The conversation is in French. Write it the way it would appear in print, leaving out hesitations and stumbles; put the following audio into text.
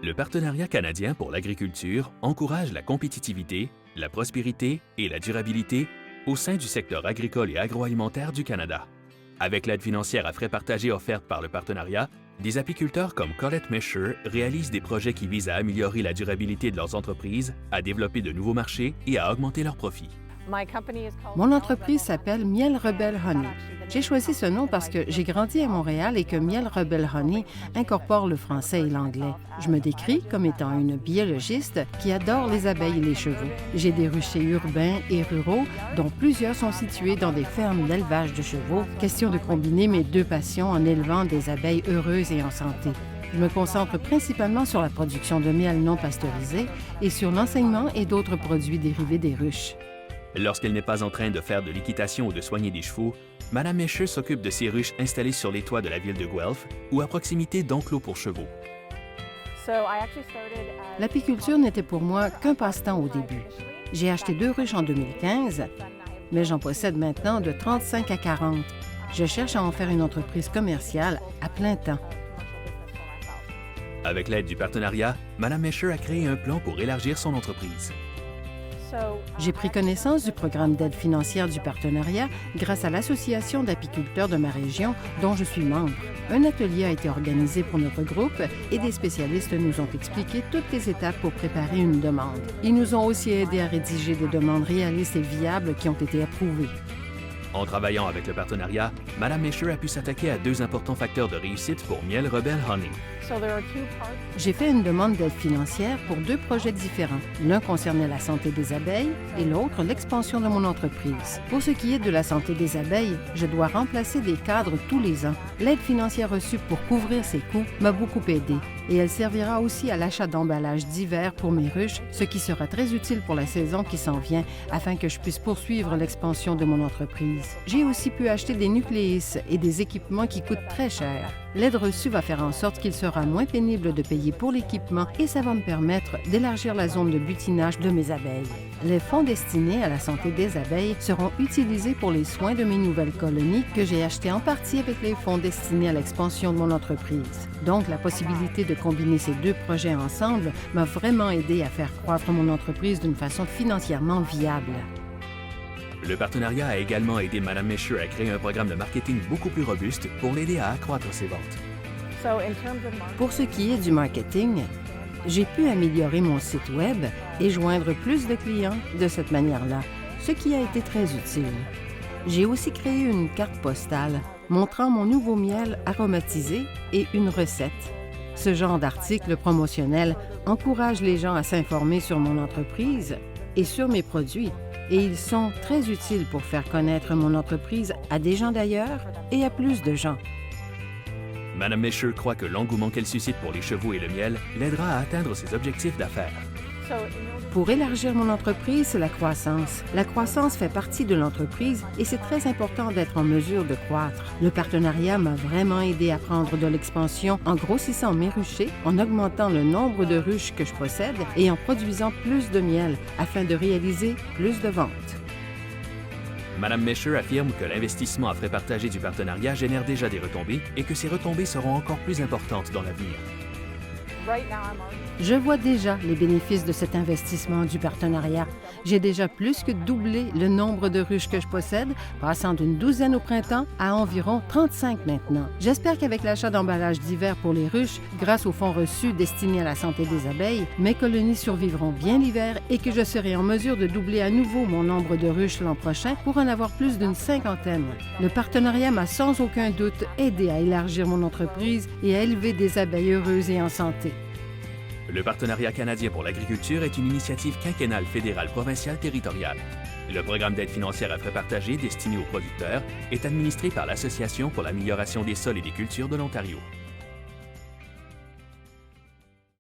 Le Partenariat canadien pour l'agriculture encourage la compétitivité, la prospérité et la durabilité au sein du secteur agricole et agroalimentaire du Canada. Avec l'aide financière à frais partagés offerte par le partenariat, des apiculteurs comme Colette Mesher réalisent des projets qui visent à améliorer la durabilité de leurs entreprises, à développer de nouveaux marchés et à augmenter leurs profits. Mon entreprise s'appelle Miel Rebelle Honey. J'ai choisi ce nom parce que j'ai grandi à Montréal et que Miel Rebelle Honey incorpore le français et l'anglais. Je me décris comme étant une biologiste qui adore les abeilles et les chevaux. J'ai des ruchers urbains et ruraux, dont plusieurs sont situés dans des fermes d'élevage de chevaux. Question de combiner mes deux passions en élevant des abeilles heureuses et en santé. Je me concentre principalement sur la production de miel non pasteurisé et sur l'enseignement et d'autres produits dérivés des ruches. Lorsqu'elle n'est pas en train de faire de l'équitation ou de soigner des chevaux, Mme Mesher s'occupe de ces ruches installées sur les toits de la ville de Guelph ou à proximité d'enclos pour chevaux. L'apiculture n'était pour moi qu'un passe-temps au début. J'ai acheté 2 ruches en 2015, mais j'en possède maintenant de 35 à 40. Je cherche à en faire une entreprise commerciale à plein temps. Avec l'aide du partenariat, Mme Mesher a créé un plan pour élargir son entreprise. J'ai pris connaissance du programme d'aide financière du partenariat grâce à l'Association d'apiculteurs de ma région dont je suis membre. Un atelier a été organisé pour notre groupe et des spécialistes nous ont expliqué toutes les étapes pour préparer une demande. Ils nous ont aussi aidés à rédiger des demandes réalistes et viables qui ont été approuvées. En travaillant avec le partenariat, Mme Mesher a pu s'attaquer à 2 importants facteurs de réussite pour Miel Rebelle Honey. J'ai fait une demande d'aide financière pour 2 projets différents. L'un concernait la santé des abeilles et l'autre l'expansion de mon entreprise. Pour ce qui est de la santé des abeilles, je dois remplacer des cadres tous les ans. L'aide financière reçue pour couvrir ces coûts m'a beaucoup aidé et elle servira aussi à l'achat d'emballages divers pour mes ruches, ce qui sera très utile pour la saison qui s'en vient afin que je puisse poursuivre l'expansion de mon entreprise. J'ai aussi pu acheter des nucléis et des équipements qui coûtent très cher. L'aide reçue va faire en sorte qu'il sera moins pénible de payer pour l'équipement et ça va me permettre d'élargir la zone de butinage de mes abeilles. Les fonds destinés à la santé des abeilles seront utilisés pour les soins de mes nouvelles colonies que j'ai achetées en partie avec les fonds destinés à l'expansion de mon entreprise. Donc, la possibilité de combiner ces 2 projets ensemble m'a vraiment aidé à faire croître mon entreprise d'une façon financièrement viable. Le partenariat a également aidé Mme Mesher à créer un programme de marketing beaucoup plus robuste pour l'aider à accroître ses ventes. Pour ce qui est du marketing, j'ai pu améliorer mon site Web et joindre plus de clients de cette manière-là, ce qui a été très utile. J'ai aussi créé une carte postale montrant mon nouveau miel aromatisé et une recette. Ce genre d'article promotionnel encourage les gens à s'informer sur mon entreprise et sur mes produits, et ils sont très utiles pour faire connaître mon entreprise à des gens d'ailleurs et à plus de gens. Mme Mesher croit que l'engouement qu'elle suscite pour les chevaux et le miel l'aidera à atteindre ses objectifs d'affaires. Pour élargir mon entreprise, c'est la croissance. La croissance fait partie de l'entreprise et c'est très important d'être en mesure de croître. Le partenariat m'a vraiment aidé à prendre de l'expansion en grossissant mes ruchers, en augmentant le nombre de ruches que je possède et en produisant plus de miel afin de réaliser plus de ventes. Mme Mesher affirme que l'investissement à frais partagés du partenariat génère déjà des retombées et que ces retombées seront encore plus importantes dans l'avenir. Je vois déjà les bénéfices de cet investissement du partenariat. J'ai déjà plus que doublé le nombre de ruches que je possède, passant d'une 12aine au printemps à environ 35 maintenant. J'espère qu'avec l'achat d'emballages divers pour les ruches, grâce aux fonds reçus destinés à la santé des abeilles, mes colonies survivront bien l'hiver et que je serai en mesure de doubler à nouveau mon nombre de ruches l'an prochain pour en avoir plus d'une 50aine. Le partenariat m'a sans aucun doute aidé à élargir mon entreprise et à élever des abeilles heureuses et en santé. Le Partenariat canadien pour l'agriculture est une initiative quinquennale fédérale provinciale territoriale. Le programme d'aide financière à frais partagés destiné aux producteurs est administré par l'Association pour l'amélioration des sols et des cultures de l'Ontario.